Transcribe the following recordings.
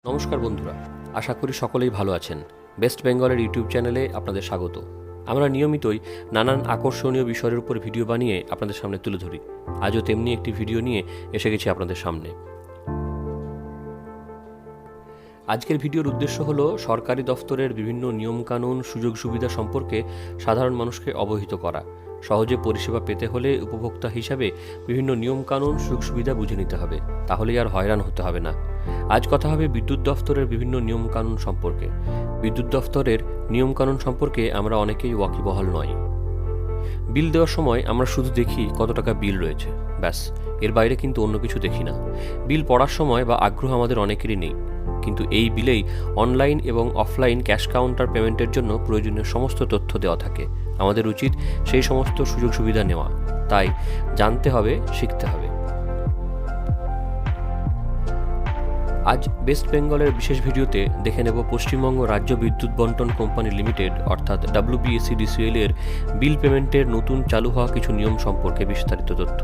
নমস্কার বন্ধুরা, আশা করি সকলেই ভালো আছেন। বেস্ট বেঙ্গলের ইউটিউব চ্যানেলে আপনাদের স্বাগত। আমরা নিয়মিতই নানান আকর্ষণীয় বিষয়ের উপর ভিডিও বানিয়ে আপনাদের সামনে তুলে ধরি। আজও তেমনি একটি ভিডিও নিয়ে এসে গেছি আপনাদের সামনে। আজকের ভিডিওর উদ্দেশ্য হলো সরকারি দফতরের বিভিন্ন নিয়মকানুন, সুযোগ সুবিধা সম্পর্কে সাধারণ মানুষকে অবহিত করা। সহজে পরিষেবা পেতে হলে উপভোক্তা হিসাবে বিভিন্ন নিয়মকানুন, সুযোগ সুবিধা বুঝে নিতে হবে, তাহলেই আর হয়রান হতে হবে না। আজ কথা হবে বিদ্যুৎ দফতরের বিভিন্ন নিয়মকানুন সম্পর্কে। বিদ্যুৎ দফতরের নিয়মকানুন সম্পর্কে আমরা অনেকেই ওয়াকিবহাল নই। বিল দেওয়ার সময় আমরা শুধু দেখি কত টাকা বিল রয়েছে, ব্যাস, এর বাইরে কিন্তু অন্য কিছু দেখি না। বিল পড়ার সময় বা আগ্রহ আমাদের অনেকেরই নেই, কিন্তু এই বিলেই অনলাইন এবং অফলাইন ক্যাশ কাউন্টার পেমেন্টের জন্য প্রয়োজনীয় সমস্ত তথ্য দেওয়া থাকে। আমাদের উচিত সেই সমস্ত সুযোগ সুবিধা নেওয়া, তাই জানতে হবে, শিখতে হবে। আজ বেস্ট বেঙ্গলের বিশেষ ভিডিওতে দেখে নেব পশ্চিমবঙ্গ রাজ্য বিদ্যুৎ বন্টন কোম্পানি লিমিটেড অর্থাৎ WBSEDCL এর বিল পেমেন্টের নতুন চালু হওয়া কিছু নিয়ম সম্পর্কে বিস্তারিত তথ্য।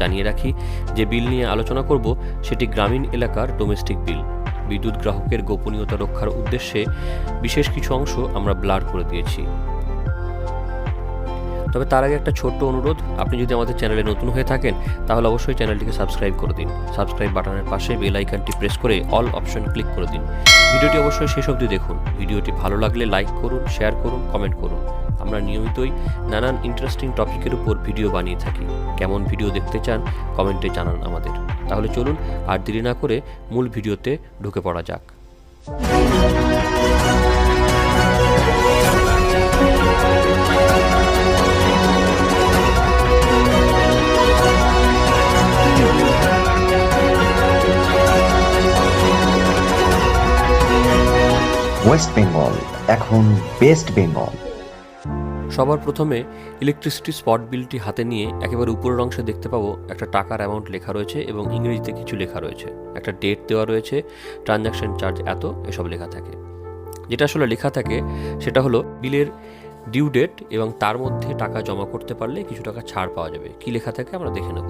জানিয়ে রাখি, যে বিল নিয়ে আলোচনা করব সেটি গ্রামীণ এলাকার ডোমেস্টিক বিল। বিদ্যুৎ গ্রাহকের গোপনীয়তা রক্ষার উদ্দেশ্যে বিশেষ কিছু অংশ আমরা ব্লার করে দিয়েছি। তবে তার আগে একটা ছোট্ট অনুরোধ, আপনি যদি আমাদের চ্যানেলে নতুন হয়ে থাকেন তাহলে অবশ্যই চ্যানেলটিকে সাবস্ক্রাইব করে দিন। সাবস্ক্রাইব বাটনের পাশে বেল আইকনটি প্রেস করে অল অপশন ক্লিক করে দিন। ভিডিওটি অবশ্যই শেষ অবধি দেখুন। ভিডিওটি ভালো লাগলে লাইক করুন, শেয়ার করুন, কমেন্ট করুন। আমরা নিয়মিতই নানান ইন্টারেস্টিং টপিকের উপর ভিডিও বানিয়ে থাকি। কেমন ভিডিও দেখতে চান কমেন্টে জানান আমাদের। তাহলে চলুন আর দেরি না করে মূল ভিডিওতে ঢুকে পড়া যাক। ওয়েস্ট বেঙ্গল এখন বেস্ট বেঙ্গল। সবার প্রথমে ইলেকট্রিসিটি স্পট বিলটি হাতে নিয়ে একেবারে উপরের অংশে দেখতে পাবো একটা টাকার অ্যামাউন্ট লেখা রয়েছে এবং ইংরেজিতে কিছু লেখা রয়েছে। একটা ডেট দেওয়া রয়েছে, ট্রানজ্যাকশন চার্জ এত, এসব লেখা থাকে। যেটা আসলে লেখা থাকে সেটা হলো বিলের ডিউ ডেট এবং তার মধ্যে টাকা জমা করতে পারলে কিছু টাকা ছাড় পাওয়া যাবে। কি লেখা থাকে আমরা দেখে নেব।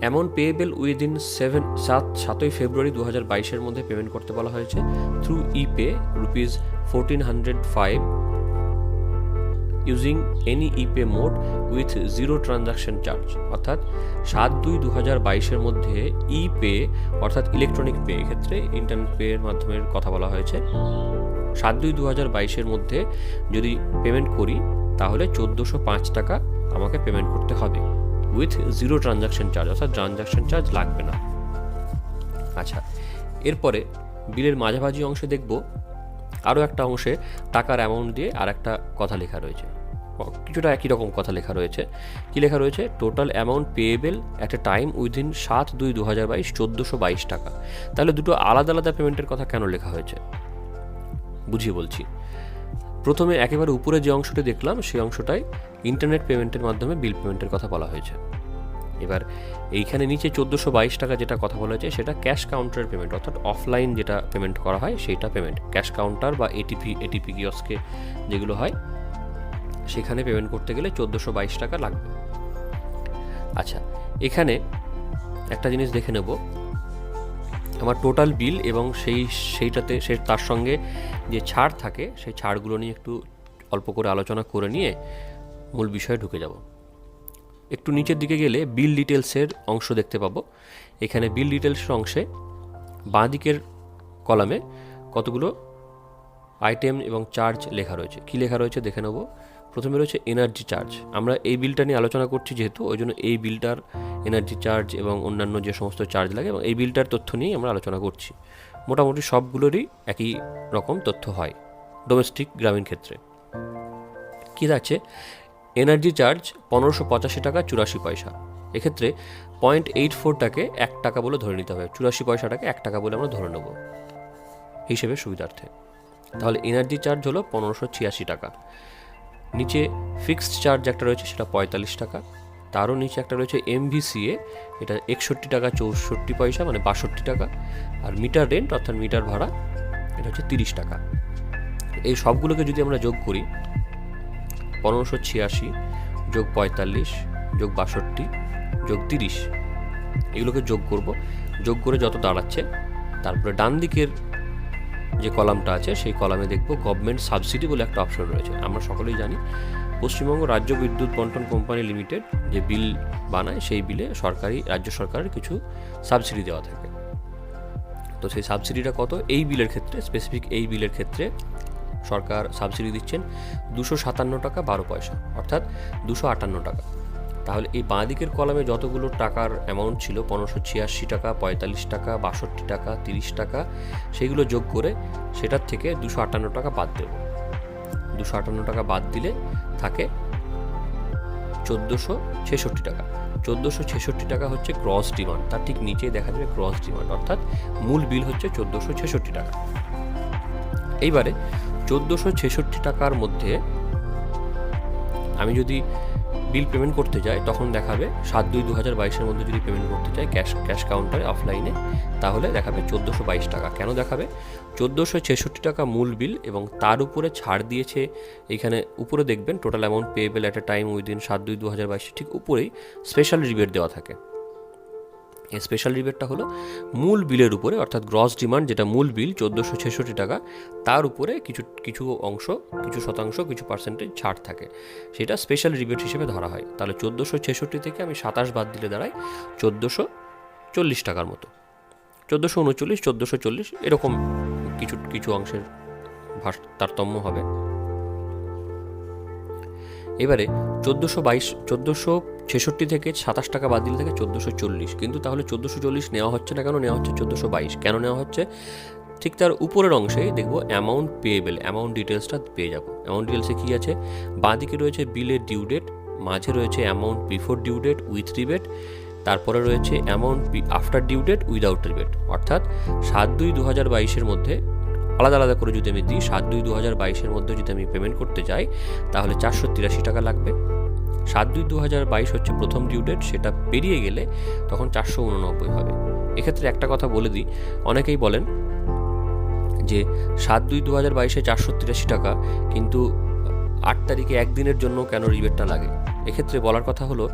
অ্যামাউন্ট পেয়েবেল উইদিন 7ই ফেব্রুয়ারি 2022 মধ্যে পেমেন্ট করতে বলা হয়েছে through ইপে ₹1405 using any ইপে mode with zero transaction charge. অর্থাৎ 7/2/2022 মধ্যে ইপে অর্থাৎ ইলেকট্রনিক পে, এক্ষেত্রে ইন্টারনেট পে এর মাধ্যমে কথা বলা হয়েছে। 7/2/2022 মধ্যে যদি পেমেন্ট করি তাহলে 1405 টাকা আমাকে পেমেন্ট করতে হবে উইথ জিরো ট্রানজাকশন চার্জ, অর্থাৎ ট্রানজাকশন চার্জ লাগবে না। আচ্ছা, এরপরে বিলের মাঝামাঝি অংশে দেখব আরও একটা অংশে টাকার অ্যামাউন্ট দিয়ে আর একটা কথা লেখা রয়েছে, কিছুটা একই রকম কথা লেখা রয়েছে। কি লেখা রয়েছে? Total amount payable at a time within 7/2/2022 1422 টাকা। তাহলে দুটো আলাদা আলাদা পেমেন্টের কথা কেন লেখা হয়েছে বুঝিয়ে বলছি। প্রথমে একেবারে উপরে যে অংশটি দেখলাম সেই অংশটাই ইন্টারনেট পেমেন্টের মাধ্যমে বিল পেমেন্টের কথা বলা হয়েছে। এবার এইখানে নিচে 1422 টাকা যেটা কথা বলা হয়েছে সেটা ক্যাশ কাউন্টারের পেমেন্ট, অর্থাৎ অফলাইন যেটা পেমেন্ট করা হয় সেইটা পেমেন্ট। ক্যাশ কাউন্টার বা এটিপি কিয়স্কে যেগুলো হয় সেখানে পেমেন্ট করতে গেলে 1422 টাকা লাগবে। আচ্ছা, এখানে একটা জিনিস দেখে নেব, আমার টোটাল বিল এবং সেইটাতে তার সঙ্গে যে ছাড় থাকে সেই ছাড়গুলো নিয়ে একটু অল্প করে আলোচনা করে নিয়ে মূল বিষয়ে ঢুকে যাব। একটু নিচের দিকে গেলে বিল ডিটেলসের অংশ দেখতে পাবো। এখানে বিল ডিটেলসের অংশে বাঁ দিকের কলামে কতগুলো আইটেম এবং চার্জ লেখা রয়েছে। কি লেখা রয়েছে দেখে নেব। প্রথমে রয়েছে এনার্জি চার্জ। আমরা এই বিলটা নিয়ে আলোচনা করছি যেহেতু, ওই জন্য এই বিলটার এনার্জি চার্জ এবং অন্যান্য যে সমস্ত চার্জ লাগে এবং এই বিলটার তথ্য নিয়েই আমরা আলোচনা করছি। মোটামুটি সবগুলোরই একই রকম তথ্য হয় ডোমেস্টিক গ্রামীণ ক্ষেত্রে। কী আছে? এনার্জি চার্জ 1585 টাকা 84 পয়সা। এক্ষেত্রে 0.84টাকে 1 টাকা বলে ধরে নিতে হবে, 84 পয়সাটাকে 1 টাকা বলে আমরা ধরে নেব হিসেবে সুবিধার্থে। তাহলে এনার্জি চার্জ হলো 1586 টাকা। নিচে ফিক্সড চার্জ একটা রয়েছে সেটা 45 টাকা। তারও নিচে একটা রয়েছে MVCA, এটা 61 টাকা 64 পয়সা, মানে 62 টাকা। আর মিটার রেন্ট অর্থাৎ মিটার ভাড়া এটা হচ্ছে 30 টাকা। এই সবগুলোকে যদি আমরা যোগ করি 1586 যোগ 45 যোগ 62 যোগ 30, এগুলোকে যোগ করব। যোগ করে যত দাঁড়াচ্ছে তারপরে ডান দিকের যে কলামটা আছে সেই কলামে দেখব গভর্নমেন্ট সাবসিডি বলে একটা অপশন রয়েছে। আমরা সকলেই জানি পশ্চিমবঙ্গ রাজ্য বিদ্যুৎ বন্টন কোম্পানি লিমিটেড যে বিল বানায় সেই বিলে রাজ্য সরকারের কিছু সাবসিডি দেওয়া থাকে। তো সেই সাবসিডিটা কত? এই বিলের ক্ষেত্রে, স্পেসিফিক এই বিলের ক্ষেত্রে সরকার সাবসিডি দিচ্ছেন 257 টাকা 12 পয়সা, অর্থাৎ 258 টাকা। তাহলে এই বাঁ দিকের কলামে যতগুলো টাকার অ্যামাউন্ট ছিল 1586 টাকা, 45 টাকা, 62 টাকা, 30 টাকা, সেইগুলো যোগ করে সেটার থেকে 258 টাকা বাদ দেব। 258 টাকা বাদ দিলে থাকে 1466 টাকা। 1466 টাকা হচ্ছে গ্রস ডিমান্ড, তার ঠিক নিচে দেখা যাবে গ্রস ডিমান্ড, অর্থাৎ মূল বিল হচ্ছে 1466 টাকা। এইবারে 1466 টাকার মধ্যে আমি যদি বিল পেমেন্ট করতে যাই তখন দেখাবে 7/2/2022 মধ্যে যদি পেমেন্ট করতে চাই ক্যাশ কাউন্টারে অফলাইনে, তাহলে দেখাবে 1422 টাকা। কেন দেখাবে? 1466 টাকা মূল বিল এবং তার উপরে ছাড় দিয়েছে। এখানে উপরে দেখবেন total amount payable at a time within 7/2/2022, ঠিক উপরেই স্পেশাল রিবেট দেওয়া থাকে। এই স্পেশাল রিবেটটা হলো মূল বিলের উপরে, অর্থাৎ গ্রস ডিমান্ড যেটা মূল বিল 1466 টাকা, তার উপরে কিছু অংশ, কিছু শতাংশ, কিছু পার্সেন্টেজ ছাড় থাকে, সেটা স্পেশাল রিবেট হিসেবে ধরা হয়। তাহলে 1466 থেকে আমি 27 বাদ দিলে দাঁড়ায় 1440 টাকার মতো, 1439, 1440 এরকম কিছু অংশের তারতম্য হবে। এবারে 1466 থেকে 27 টাকা বাদ দিলে থাকে 1440, কিন্তু তাহলে 1440 নেওয়া হচ্ছে না কেন? নেওয়া হচ্ছে 1422। কেন নেওয়া হচ্ছে? ঠিক তার উপরের অংশে দেখব অ্যামাউন্ট পেয়েবল, অ্যামাউন্ট ডিটেলসটা পেয়ে যাব। অ্যামাউন্ট ডিটেলসে কী আছে? বাঁ দিকে রয়েছে বিলের ডিউ ডেট, মাঝে রয়েছে amount before due date with rebate, তারপরে রয়েছে amount after due date without rebate. অর্থাৎ 7/2/2022 মধ্যে আলাদা আলাদা করে যদি আমি দিই, 7/2/2022 মধ্যে যদি আমি পেমেন্ট করতে যাই তাহলে 483 টাকা লাগবে। 7/2/2022 হচ্ছে প্রথম ডিউ ডেট, সেটা পেরিয়ে গেলে তখন 489 হবে। এক্ষেত্রে একটা কথা বলে দিই, অনেকেই বলেন যে 7/2/2022 483 টাকা, কিন্তু 8 তারিখে একদিনের জন্য কেন রিবেটটা লাগে? এক্ষেত্রে বলার কথা হলো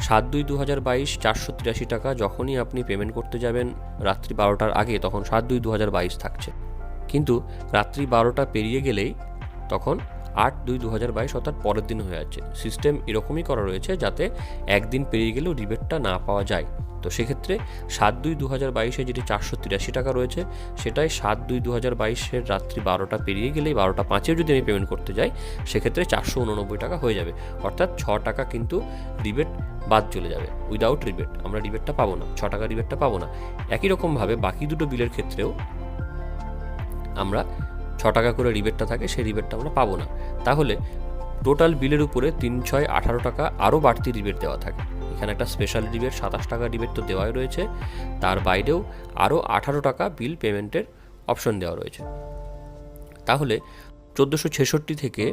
7/2/2022 483 টাকা যখনই আপনি পেমেন্ট করতে যাবেন রাত্রি 12টার আগে, তখন 7/2/2022 থাকছে, কিন্তু রাত্রি 12টা পেরিয়ে গেলেই তখন 8/2/2022 অর্থাৎ পরের দিন হয়ে যাচ্ছে। সিস্টেম এরকমই করা রয়েছে যাতে একদিন পেরিয়ে গেলেও রিবেটটা না পাওয়া যায়। তো সেক্ষেত্রে 7/2/2022 যেটি 483 টাকা রয়েছে, সেটাই 7/2/2022 রাত্রি 12টা পেরিয়ে গেলেই 12টা 5-এও যদি আমি পেমেন্ট করতে যাই সেক্ষেত্রে 489 টাকা হয়ে যাবে, অর্থাৎ 6 টাকা কিন্তু রিবেট বাদ চলে যাবে। উইদাউট রিবেট আমরা রিবেটটা পাবো না, 6 টাকা রিবেটটা পাবো না। একই রকমভাবে বাকি দুটো বিলের ক্ষেত্রেও আমরা 6 টাকা করে রিবেটটা থাকে, সেই রিবেটটা আমরা পাবো না। তাহলে টোটাল বিলের উপরে 3/6/18 টাকা আরও বাড়তি রিবেট দেওয়া থাকে। এখানে একটা স্পেশাল রিবেট 27 টাকা রিবেট তো দেওয়াই রয়েছে, তার বাইরেও আরও 18 টাকা বিল পেমেন্টের অপশন দেওয়া রয়েছে। তাহলে 1466 থেকে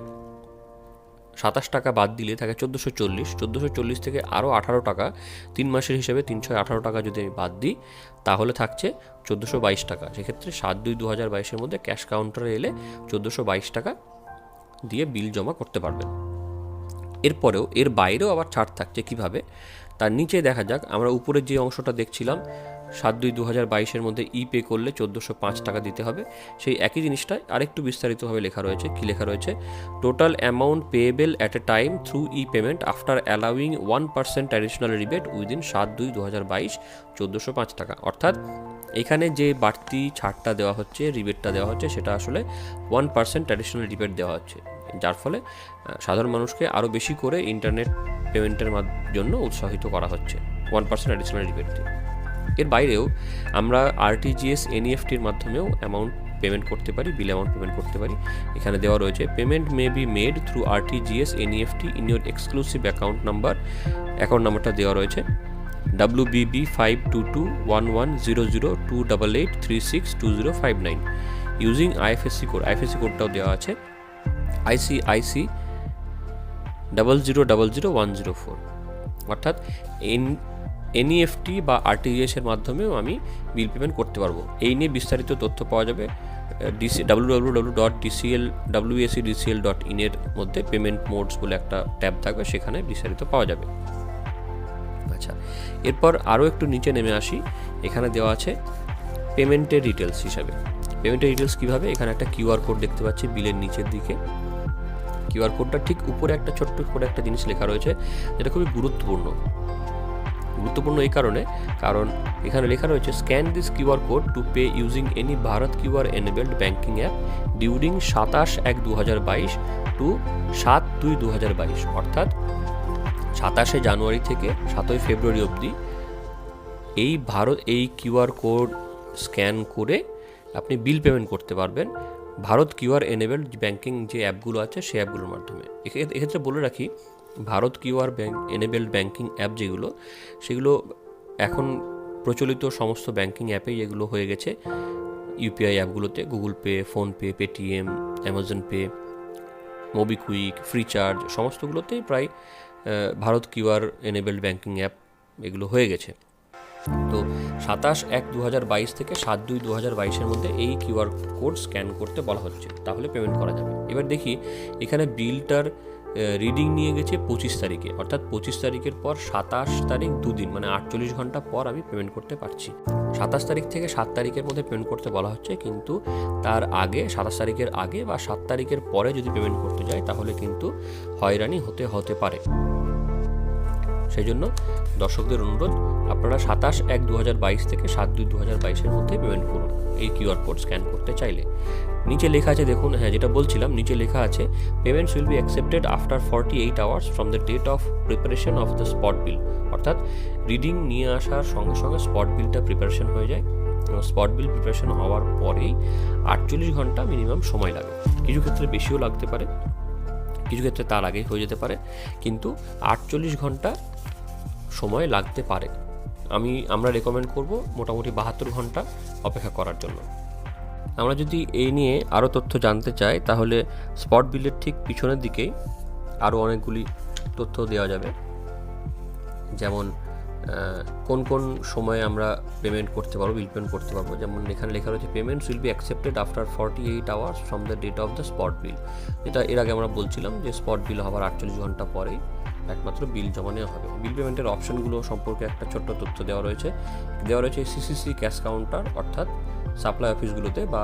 27 টাকা বাদ দিলে থাকে 1440। 1440 থেকে আরও 18 টাকা, 3 মাসের হিসেবে 318 টাকা যদি আমি বাদ দিই তাহলে থাকছে 1422 টাকা। সেক্ষেত্রে 7/2/2022 মধ্যে ক্যাশ কাউন্টারে এলে 1422 টাকা দিয়ে বিল জমা করতে পারবেন। এরপরেও এর বাইরেও আবার ছাড় থাকছে কিভাবে, তার নিচে দেখা যাক। আমরা উপরে যে অংশটা দেখছিলাম 7/2/2022 মধ্যে পে করলে 1405 টাকা দিতে হবে, সেই একই জিনিসটা আরেকটু বিস্তারিতভাবে লেখা রয়েছে। কি লেখা রয়েছে? Total amount payable at a time through payment after allowing 1% additional rebate within 7/2/2022 1405 টাকা। অর্থাৎ এখানে যে বাড়তি ছাড়টা দেওয়া হচ্ছে, রিবেটটা দেওয়া হচ্ছে, সেটা আসলে 1% অ্যাডিশনাল রিবেট দেওয়া হচ্ছে, যার ফলে সাধারণ মানুষকে আরও বেশি করে ইন্টারনেট পেমেন্টের জন্য উৎসাহিত করা হচ্ছে 1% অ্যাডিশনাল রিবেট দিয়ে। এর বাইরেও আমরা আরটিজিএস এনইএফটির মাধ্যমেও অ্যামাউন্ট পেমেন্ট করতে পারি, বিল অ্যামাউন্ট পেমেন্ট করতে পারি। এখানে দেওয়া রয়েছে payment may be made through RTGS NEFT in your exclusive account নাম্বারটা দেওয়া রয়েছে WBB 522110028836205 using IFSC code. IFSC কোডটাও দেওয়া আছে ICIC 0000104। অর্থাৎ এনইএফটি বা আরটিজিএসের মাধ্যমেও আমি বিল পেমেন্ট করতে পারবো। এই নিয়ে বিস্তারিত তথ্য পাওয়া যাবে www.WBSEDCL.in এর মধ্যে পেমেন্ট মোডস বলে একটা ট্যাব থাকবে, সেখানে বিস্তারিত পাওয়া যাবে। আচ্ছা, এরপর আরও একটু নিচে নেমে আসি। এখানে দেওয়া আছে পেমেন্টের ডিটেলস হিসাবে। পেমেন্টের ডিটেলস কীভাবে, এখানে একটা কিউআর কোড দেখতে পাচ্ছি বিলের নিচের দিকে। কিউআর কোডটা ঠিক উপরে একটা ছোট্ট করে একটা জিনিস লেখা রয়েছে, যেটা খুবই গুরুত্বপূর্ণ এই কারণ এখানে লেখা রয়েছে scan this QR code to pay using any Bharat QR enabled banking app during 27/1/2022 to 7/2/2022, অর্থাৎ 27শে জানুয়ারি থেকে 7ই ফেব্রুয়ারি অবধি এই কিউআর কোড স্ক্যান করে আপনি বিল পেমেন্ট করতে পারবেন ভারত কিউআর এনেবেলড ব্যাঙ্কিং যে অ্যাপগুলো আছে সেই অ্যাপগুলোর মাধ্যমে। এক্ষেত্রে বলে রাখি, Bharat QR enabled banking app সেগুলো এখন প্রচলিত সমস্ত ব্যাঙ্কিং অ্যাপেই এগুলো হয়ে গেছে। ইউপিআই অ্যাপগুলোতে Google Pay, PhonePe, Paytm, Amazon Pay, MobiKwik, Freecharge সমস্তগুলোতেই প্রায় Bharat QR enabled banking app এগুলো হয়ে গেছে। তো 27/1/2022 থেকে 7/2/2022 মধ্যে এই কিউআর কোড স্ক্যান করতে বলা হচ্ছে, তাহলে পেমেন্ট করা যাবে। এবার দেখি এখানে বিলটার রিডিং নিয়ে গেছে 25 তারিখে, অর্থাৎ 25 তারিখের পর 27 তারিখ 2 দিন, মানে 48 ঘন্টা পর আমি পেমেন্ট করতে পারছি। 27 তারিখ থেকে 7 তারিখের মধ্যে পেমেন্ট করতে বলা হচ্ছে, কিন্তু তার আগে 27 তারিখের আগে বা 7 তারিখের পরে যদি পেমেন্ট করতে যায় তাহলে কিন্তু হয়রানি হতে পারে। সেই জন্য দর্শকদের অনুরোধ, আপনারা 27/1/2022 থেকে 7/2/2022 মধ্যে পেমেন্ট করুন এই কিউআর কোড স্ক্যান করতে চাইলে। নিচে লেখা আছে দেখুন, যেটা বলছিলাম, নিচে লেখা আছে payments will be accepted after 48 hours from the date of preparation of the spot bill, অর্থাৎ রিডিং নিয়ে আসার সঙ্গে সঙ্গে স্পট বিলটা প্রিপারেশন হয়ে যায়। স্পট বিল প্রিপারেশন হওয়ার পরেই 48 ঘন্টা মিনিমাম সময় লাগে। কিছু ক্ষেত্রে বেশিও লাগতে পারে, কিছু ক্ষেত্রে তার আগেই হয়ে যেতে পারে, কিন্তু 48 ঘন্টা সময় লাগতে পারে। আমরা রেকমেন্ড করব মোটামুটি 72 ঘন্টা অপেক্ষা করার জন্য। আমরা যদি এই নিয়ে আরও তথ্য জানতে চাই তাহলে স্পট বিলের ঠিক পিছনের দিকেই আরও অনেকগুলি তথ্য দেওয়া যাবে, যেমন কোন কোন সময়ে আমরা পেমেন্ট করতে পারবো, বিল পেমেন্ট করতে পারবো। যেমন এখানে লেখা রয়েছে payments will be accepted after 48 hours from the date of the spot bill, যেটা এর আগে আমরা বলছিলাম যে স্পট বিল হওয়ার 48 ঘন্টা পরেই একমাত্র বিল জমা নেওয়া হবে। বিল পেমেন্টের অপশনগুলো সম্পর্কে একটা ছোট্ট তথ্য দেওয়া রয়েছে সিসিসি ক্যাশ কাউন্টার, অর্থাৎ সাপ্লাই অফিসগুলোতে বা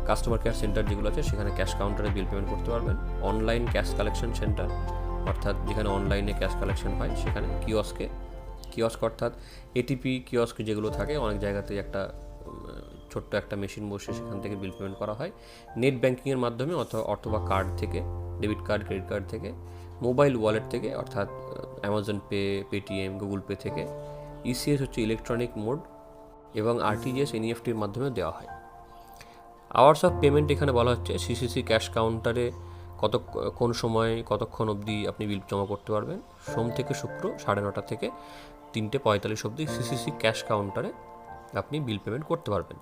কাস্টমার কেয়ার সেন্টার যেগুলো আছে সেখানে ক্যাশ কাউন্টারে বিল পেমেন্ট করতে পারবেন। অনলাইন ক্যাশ কালেকশন সেন্টার, অর্থাৎ যেখানে অনলাইনে ক্যাশ কালেকশন হয় সেখানে। কিয়স্ক অর্থাৎ এটিপি কিয়স্ক যেগুলো থাকে, অনেক জায়গাতেই একটা ছোট্ট একটা মেশিন বসে সেখান থেকে বিল পেমেন্ট করা হয়। নেট ব্যাঙ্কিংয়ের মাধ্যমে অথবা কার্ড থেকে, ডেবিট কার্ড, ক্রেডিট কার্ড থেকে, মোবাইল ওয়ালেট থেকে, অর্থাৎ Amazon pay, Paytm, Google pay থেকে। ইসিএস হচ্ছে ইলেকট্রনিক মোড, এবং আরটিজিএস, এনইএফটির মাধ্যমে দেওয়া হয়। আওয়ার্স অফ পেমেন্ট এখানে বলা হচ্ছে সিসিসি ক্যাশ কাউন্টারে কোন সময় কতক্ষণ অবধি আপনি বিল জমা করতে পারবেন। সোম থেকে শুক্র 9:30 থেকে 3:45 অবধি সিসিসি ক্যাশ কাউন্টারে আপনি বিল পেমেন্ট করতে পারবেন।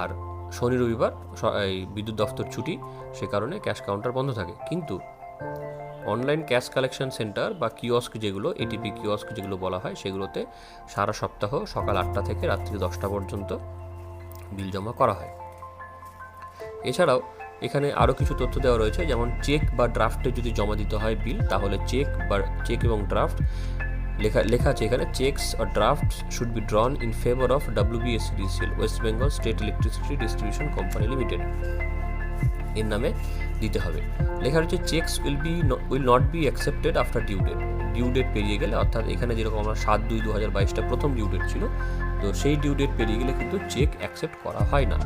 আর শনি রবিবার এই বিদ্যুৎ দফতর ছুটি, সে কারণে ক্যাশ কাউন্টার বন্ধ থাকে। কিন্তু অনলাইন ক্যাশ কালেকশন সেন্টার বা কিয়স্ক যেগুলো, এটিপি কিয়স্ক যেগুলো বলা হয়, সেগুলোতে সারা সপ্তাহ সকাল 8টা থেকে রাত্রি 10টা পর্যন্ত বিল জমা করা হয়। এছাড়াও এখানে আরও কিছু তথ্য দেওয়া রয়েছে, যেমন চেক বা ড্রাফটে যদি জমা দিতে হয় বিল, তাহলে চেক এবং ড্রাফট লেখা আছে এখানে, চেকস আর draft should be drawn in favour of WBSEDCL, West Bengal state electricity distribution company limited, এর নামে দিতে হবে। লেখা রয়েছে cheques will not be accepted after due date পেরিয়ে গেলে, অর্থাৎ এখানে যেরকম আমরা 7/2/2022 প্রথম ডিউ ডেট ছিল, তো সেই ডিউ ডেট পেরিয়ে গেলে কিন্তু চেক অ্যাকসেপ্ট করা হয় না।